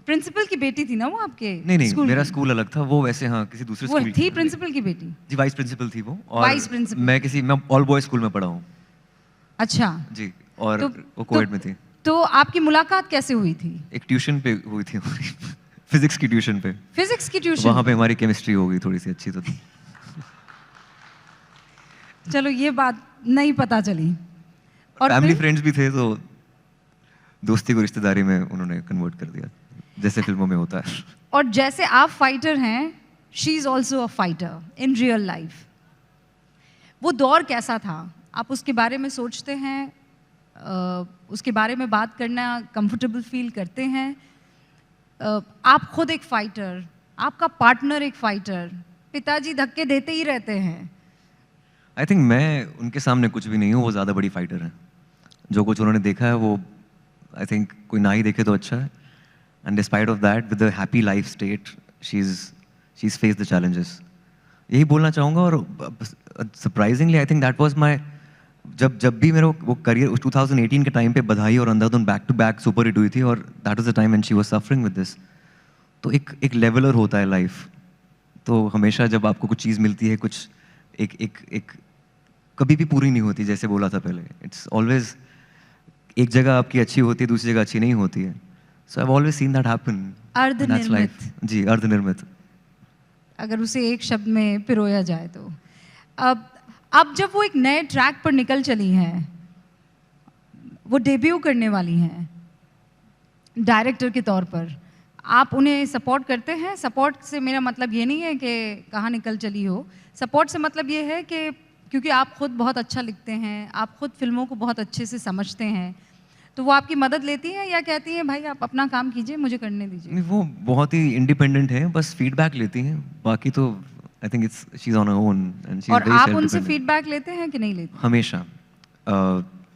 प्रिंसिपल की बेटी थी ना वो आपके? नहीं, मेरा स्कूल अलग था, वो वैसे हाँ किसी दूसरे वो स्कूल थी प्रिंसिपल की बेटी? जी, वाइस प्रिंसिपल थी वो। और वाइस प्रिंसिपल? मैं ऑल बॉयज स्कूल में पढ़ा हूँ। अच्छा जी, और वो कोएड में थी। तो आपकी मुलाकात कैसे हुई थी? एक ट्यूशन पे हुई थी हमारी, फिजिक्स की ट्यूशन पे। फिजिक्स की ट्यूशन? वहाँ पे हमारी केमिस्ट्री हो गई थोड़ी सी अच्छी तो थी। चलो ये बात नहीं पता चली। और फैमिली फिर? फ्रेंड्स भी थे तो दोस्ती को रिश्तेदारी में उन्होंने कन्वर्ट कर दिया, जैसे फिल्मों में होता है। और जैसे आप फाइटर हैं, she is also a fighter in real life. वो दौर कैसा था? आप उसके बारे में सोचते हैं? उसके बारे में बात करना कंफर्टेबल फील करते हैं? आप खुद एक फाइटर, आपका पार्टनर एक फाइटर, पिताजी धक्के देते ही रहते हैं। आई थिंक मैं उनके सामने कुछ भी नहीं हूँ, वो ज़्यादा बड़ी फाइटर है। जो कुछ उन्होंने देखा है वो आई थिंक कोई ना ही देखे तो अच्छा है। And despite of that, with the happy life state, she is face the challenges. यही बोलना चाहूँगा। और surprisingly I think that was my, जब भी मेरा वो करियर 2018 के टाइम पे बधाई और Andhadhun back to back super hit हुई थी, और that was the time when she was suffering with this. तो एक लेवलर होता है लाइफ। तो हमेशा जब आपको कुछ चीज़ मिलती है, कुछ एक कभी भी पूरी नहीं होती, जैसे बोला था पहले। इट्स ऑलवेज एक जगह आपकी अच्छी होती है, दूसरी जगह अच्छी नहीं होती है। So I have always seen that happen. अर्धनिर्मित। जी, अर्धनिर्मित, अगर उसे एक शब्द में पिरोया जाए तो। अब जब वो एक नए ट्रैक पर निकल चली हैं, वो डेब्यू करने वाली हैं डायरेक्टर के तौर पर, आप उन्हें सपोर्ट करते हैं? सपोर्ट से मेरा मतलब ये नहीं है कि कहाँ निकल चली हो। सपोर्ट से मतलब ये है कि क्योंकि आप खुद बहुत अच्छा लिखते हैं, आप खुद फिल्मों को बहुत अच्छे से समझते हैं, तो वो आपकी मदद लेती हैं या कहती हैं भाई आप अपना काम कीजिए, मुझे करने दीजिए? नहीं, वो बहुत ही इंडिपेंडेंट है, बस फीडबैक लेती हैं। बाकी तो I think it's she is on her own and she is और वेरी आप सेल्फ उनसे डिपेंडेंट। फीडबैक लेते हैं कि नहीं लेते? हमेशा।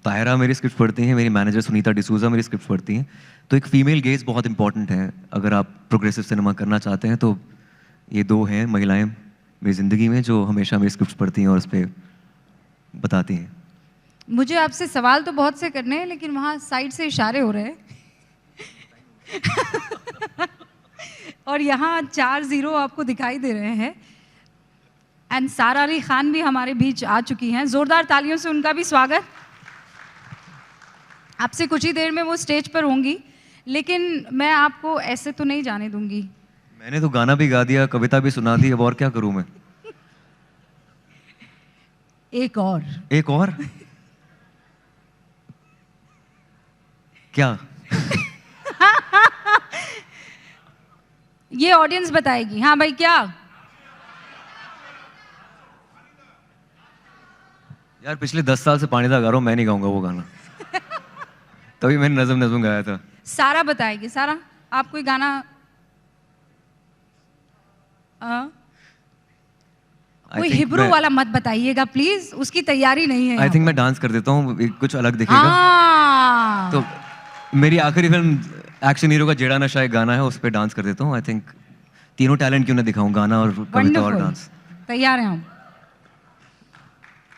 ताहिरा मेरी स्क्रिप्ट पढ़ती हैं, मेरी मैनेजर सुनीता डिसूजा मेरी स्क्रिप्ट पढ़ती हैं। तो एक फीमेल गेज बहुत इंपॉर्टेंट है। अगर आप प्रोग्रेसिव सिनेमा करना चाहते हैं तो ये दो हैं महिलाएं मेरी ज़िंदगी में जो हमेशा मेरी स्क्रिप्ट पढ़ती हैं और उस पर बताती हैं। मुझे आपसे सवाल तो बहुत से करने हैं, लेकिन वहाँ साइड से इशारे हो रहे हैं। और यहाँ 4-0 आपको दिखाई दे रहे हैं। एंड सारा अली खान भी हमारे बीच आ चुकी हैं। जोरदार तालियों से उनका भी स्वागत। आपसे कुछ ही देर में वो स्टेज पर होंगी, लेकिन मैं आपको ऐसे तो नहीं जाने दूंगी। मैंने तो गाना भी गा दिया, कविता भी सुना दी, अब और क्या करूं मैं? एक और क्या? ये ऑडियंस बताएगी। हाँ भाई, क्या? यार पिछले 10 साल से पानी दा गा रहा हूँ, मैं नहीं गाऊंगा वो गाना। तभी मैंने नज़म नज़म गाया था। सारा बताएगी। सारा, आप कोई गाना कोई हिब्रू वाला मत बताइएगा प्लीज, उसकी तैयारी नहीं है। आई थिंक मैं डांस कर देता हूँ, कुछ अलग दिखेगा। हाँ। तो मेरी आखिरी फिल्म एक्शन हीरो का जेड़ा नशा एक गाना है, उस पर डांस कर देता हूँ। आई थिंक तीनों टैलेंट क्यों ना दिखाऊं, गाना और कविता और डांस। तैयार हैं हम।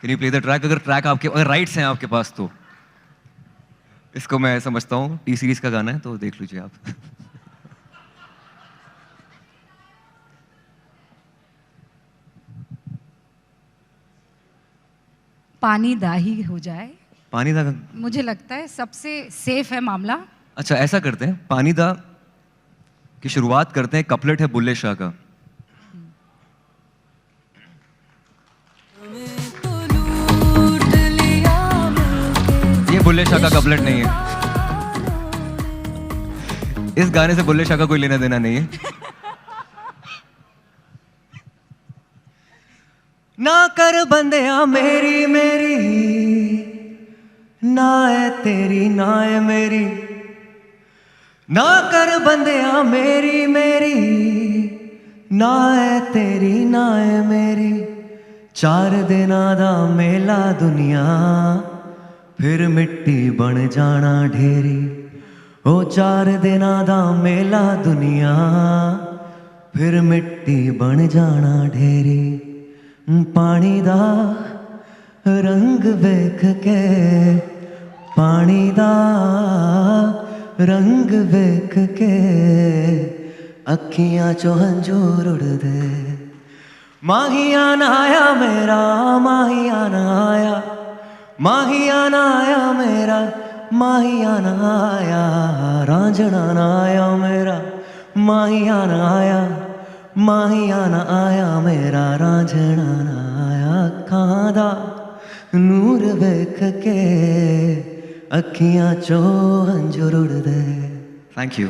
Can you play the track? अगर ट्रैक आपके, अगर राइट्स हैं आपके पास तो इसको मैं समझता हूँ टी सीरीज का गाना है, तो देख लीजिए आप। पानी दाही हो जाए, पानी दा, मुझे लगता है सबसे सेफ है मामला। अच्छा ऐसा करते हैं, पानी दा की शुरुआत करते हैं, कपलेट है बुल्ले शाह का। ये बुल्ले शाह का कपलेट नहीं है, इस गाने से बुल्ले शाह का कोई लेना देना नहीं है। ना कर बंदिया मेरी मेरी, ना है तेरी ना है मेरी, ना कर बंदिया मेरी मेरी, ना है तेरी ना है मेरी। 4 दिना दा मेला दुनिया, फिर मिट्टी बन जाना ढेरी। ओ 4 दिना दा मेला दुनिया, फिर मिट्टी बन जाना ढेरी। पानी दा रंग वेख के, पानी दा रंग वेख के, अखियां चो हंजूर उड़दे। माहिया ना आया मेरा, माहिया ना आया, माहिया ना आया मेरा, माहिया ना आया। रांझना ना आया मेरा, माहिया ना आया, माहिया ना आया मेरा। रांझना ना आया। अखां दा नूर वेख के, अखियां चो हंजूर उड़दे। Thank you.